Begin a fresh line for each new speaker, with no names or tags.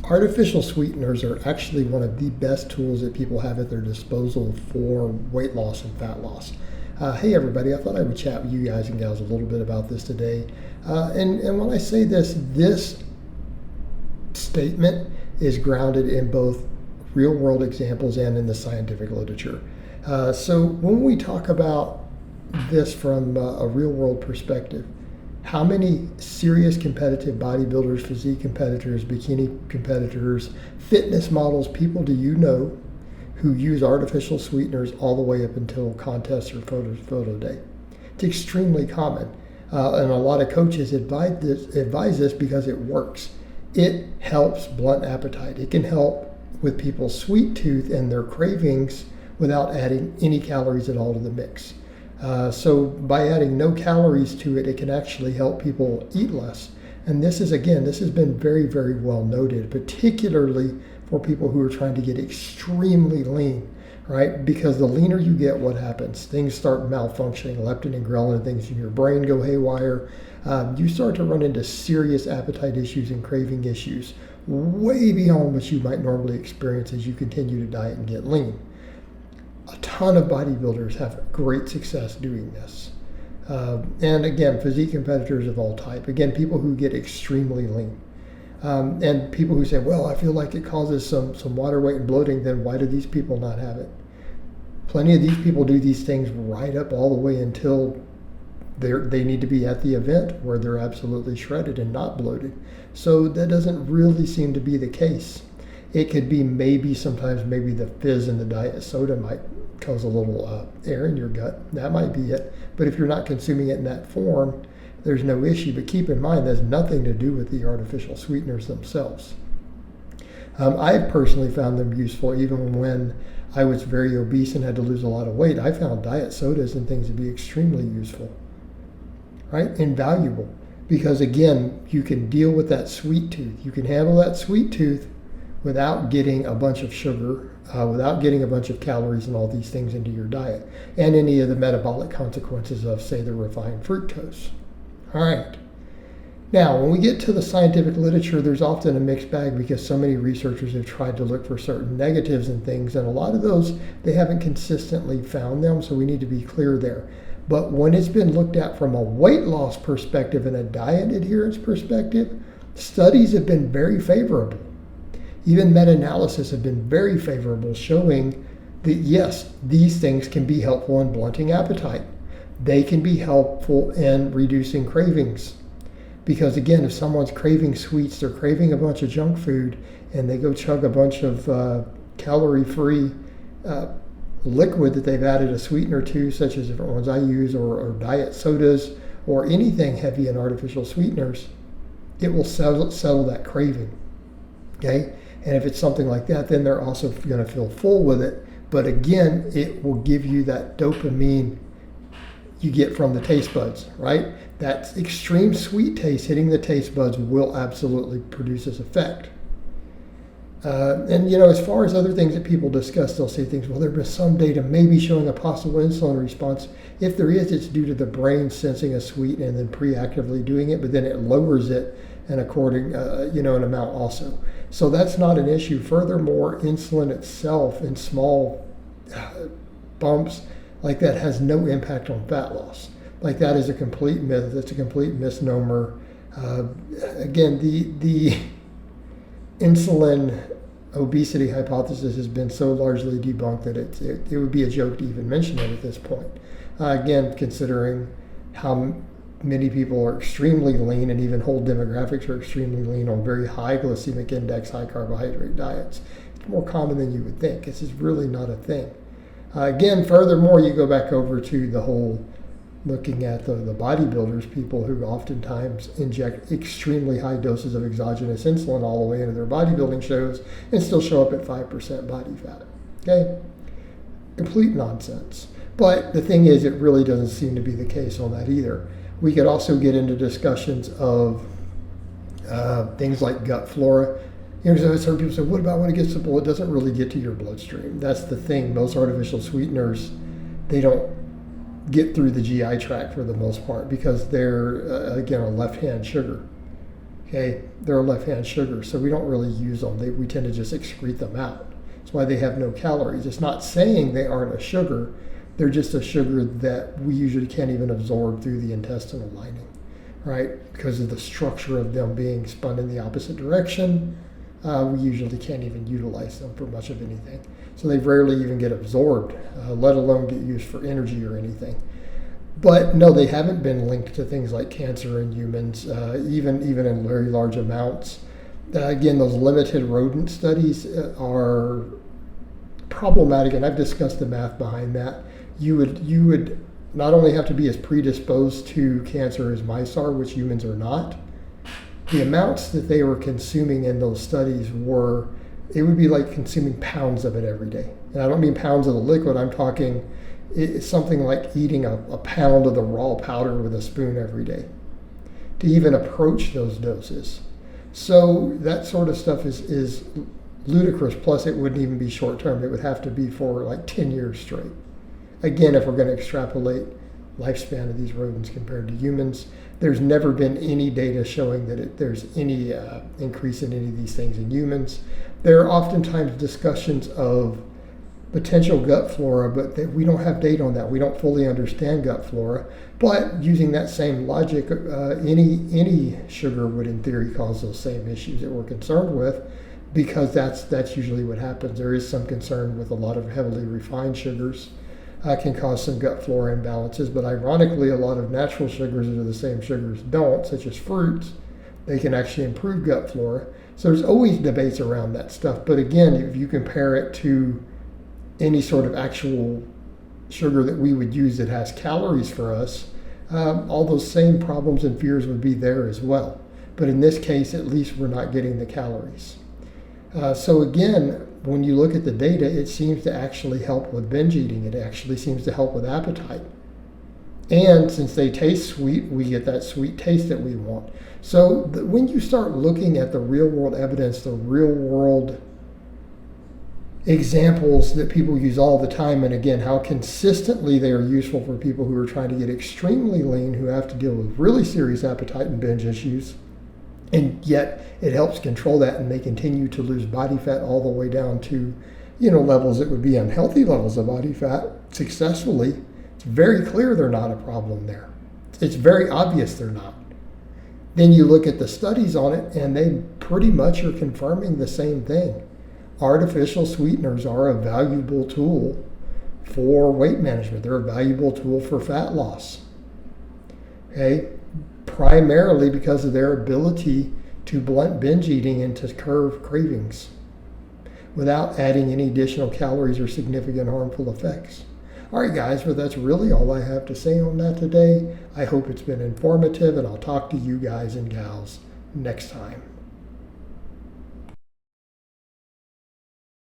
Artificial sweeteners are actually one of the best tools that people have at their disposal for weight loss and fat loss. Hey everybody, I thought I would chat with you guys and gals a little bit about this today. And when I say this statement is grounded in both real world examples and in the scientific literature. So when we talk about this from a real world perspective, how many serious competitive bodybuilders, physique competitors, bikini competitors, fitness models, people do you know who use artificial sweeteners all the way up until contests or photo day? It's extremely common. And a lot of coaches advise this because it works. It helps blunt appetite. It can help with people's sweet tooth and their cravings without adding any calories at all to the mix. So by adding no calories to it, it can actually help people eat less. And this has been very, very well noted, particularly for people who are trying to get extremely lean, right? Because the leaner you get, what happens? Things start malfunctioning, leptin and ghrelin, things in your brain go haywire. You start to run into serious appetite issues and craving issues, way beyond what you might normally experience as you continue to diet and get lean. A ton of bodybuilders have great success doing this. And again, physique competitors of all type. Again, people who get extremely lean. And people who say, well, I feel like it causes some water weight and bloating, then why do these people not have it? Plenty of these people do these things right up all the way until they need to be at the event where they're absolutely shredded and not bloated. So that doesn't really seem to be the case. It could be sometimes the fizz in the diet soda might cause a little air in your gut. That might be it. But if you're not consuming it in that form, there's no issue. But keep in mind, there's nothing to do with the artificial sweeteners themselves. I've personally found them useful even when I was very obese and had to lose a lot of weight. I found diet sodas and things to be extremely useful, right? Invaluable. Because again, you can deal with that sweet tooth. You can handle that sweet tooth without getting a bunch of sugar, without getting a bunch of calories and all these things into your diet, and any of the metabolic consequences of, say, the refined fructose. All right. Now, when we get to the scientific literature, there's often a mixed bag because so many researchers have tried to look for certain negatives and things, and a lot of those, they haven't consistently found them, so we need to be clear there. But when it's been looked at from a weight loss perspective and a diet adherence perspective, studies have been very favorable. Even meta-analysis have been very favorable, showing that yes, these things can be helpful in blunting appetite. They can be helpful in reducing cravings. Because again, if someone's craving sweets, they're craving a bunch of junk food, and they go chug a bunch of calorie-free liquid that they've added a sweetener to, such as different ones I use, or diet sodas, or anything heavy in artificial sweeteners, it will settle that craving. Okay? And if it's something like that, then they're also going to feel full with it. But again, it will give you that dopamine you get from the taste buds, right? That extreme sweet taste hitting the taste buds will absolutely produce this effect. And as far as other things that people discuss, they'll say things, well, there's been some data maybe showing a possible insulin response. If there is, it's due to the brain sensing a sweet and then preactively doing it, but then it lowers it and according, an amount also. So that's not an issue. Furthermore, insulin itself in small bumps like that has no impact on fat loss. Like that is a complete myth. It's a complete misnomer. Again, the insulin obesity hypothesis has been so largely debunked that it would be a joke to even mention it at this point. Again, considering how many people are extremely lean, and even whole demographics are extremely lean on very high glycemic index, high carbohydrate diets. It's more common than you would think. This is really not a thing. Again, furthermore, you go back over to the whole looking at the bodybuilders, people who oftentimes inject extremely high doses of exogenous insulin all the way into their bodybuilding shows and still show up at 5% body fat. Okay? Complete nonsense. But the thing is, it really doesn't seem to be the case on that either. We could also get into discussions of things like gut flora. So some people say, what about when it gets to the blood? It doesn't really get to your bloodstream. That's the thing. Most artificial sweeteners, they don't get through the GI tract for the most part because they're, again, a left-hand sugar. Okay, they're a left-hand sugar, so we don't really use them. We tend to just excrete them out. That's why they have no calories. It's not saying they aren't a sugar. They're just a sugar that we usually can't even absorb through the intestinal lining, right? Because of the structure of them being spun in the opposite direction, we usually can't even utilize them for much of anything. So they rarely even get absorbed, let alone get used for energy or anything. But no, they haven't been linked to things like cancer in humans, even in very large amounts. Again, those limited rodent studies are problematic, and I've discussed the math behind that. You would not only have to be as predisposed to cancer as mice are, which humans are not. The amounts that they were consuming in those studies it would be like consuming pounds of it every day. And I don't mean pounds of the liquid, I'm talking it's something like eating a pound of the raw powder with a spoon every day to even approach those doses. So that sort of stuff is ludicrous, plus it wouldn't even be short term. It would have to be for like 10 years straight. Again, if we're going to extrapolate lifespan of these rodents compared to humans, there's never been any data showing that there's any increase in any of these things in humans. There are oftentimes discussions of potential gut flora, but we don't have data on that. We don't fully understand gut flora. But using that same logic, any sugar would in theory cause those same issues that we're concerned with, because that's usually what happens. There is some concern with a lot of heavily refined sugars. Can cause some gut flora imbalances, but ironically, a lot of natural sugars that are the same sugars don't, such as fruits, they can actually improve gut flora. So there's always debates around that stuff. But again, if you compare it to any sort of actual sugar that we would use that has calories for us, all those same problems and fears would be there as well. But in this case, at least we're not getting the calories. So again, when you look at the data, it seems to actually help with binge eating. It actually seems to help with appetite. And since they taste sweet, we get that sweet taste that we want. So when you start looking at the real world evidence, the real world examples that people use all the time, and again, how consistently they are useful for people who are trying to get extremely lean, who have to deal with really serious appetite and binge issues, and yet it helps control that, and they continue to lose body fat all the way down to, levels that would be unhealthy levels of body fat successfully. It's very clear they're not a problem there. It's very obvious they're not. Then you look at the studies on it, and they pretty much are confirming the same thing. Artificial sweeteners are a valuable tool for weight management. They're a valuable tool for fat loss. Okay? Primarily because of their ability to blunt binge eating and to curb cravings without adding any additional calories or significant harmful effects. All right, guys, well, that's really all I have to say on that today. I hope it's been informative, and I'll talk to you guys and gals next time.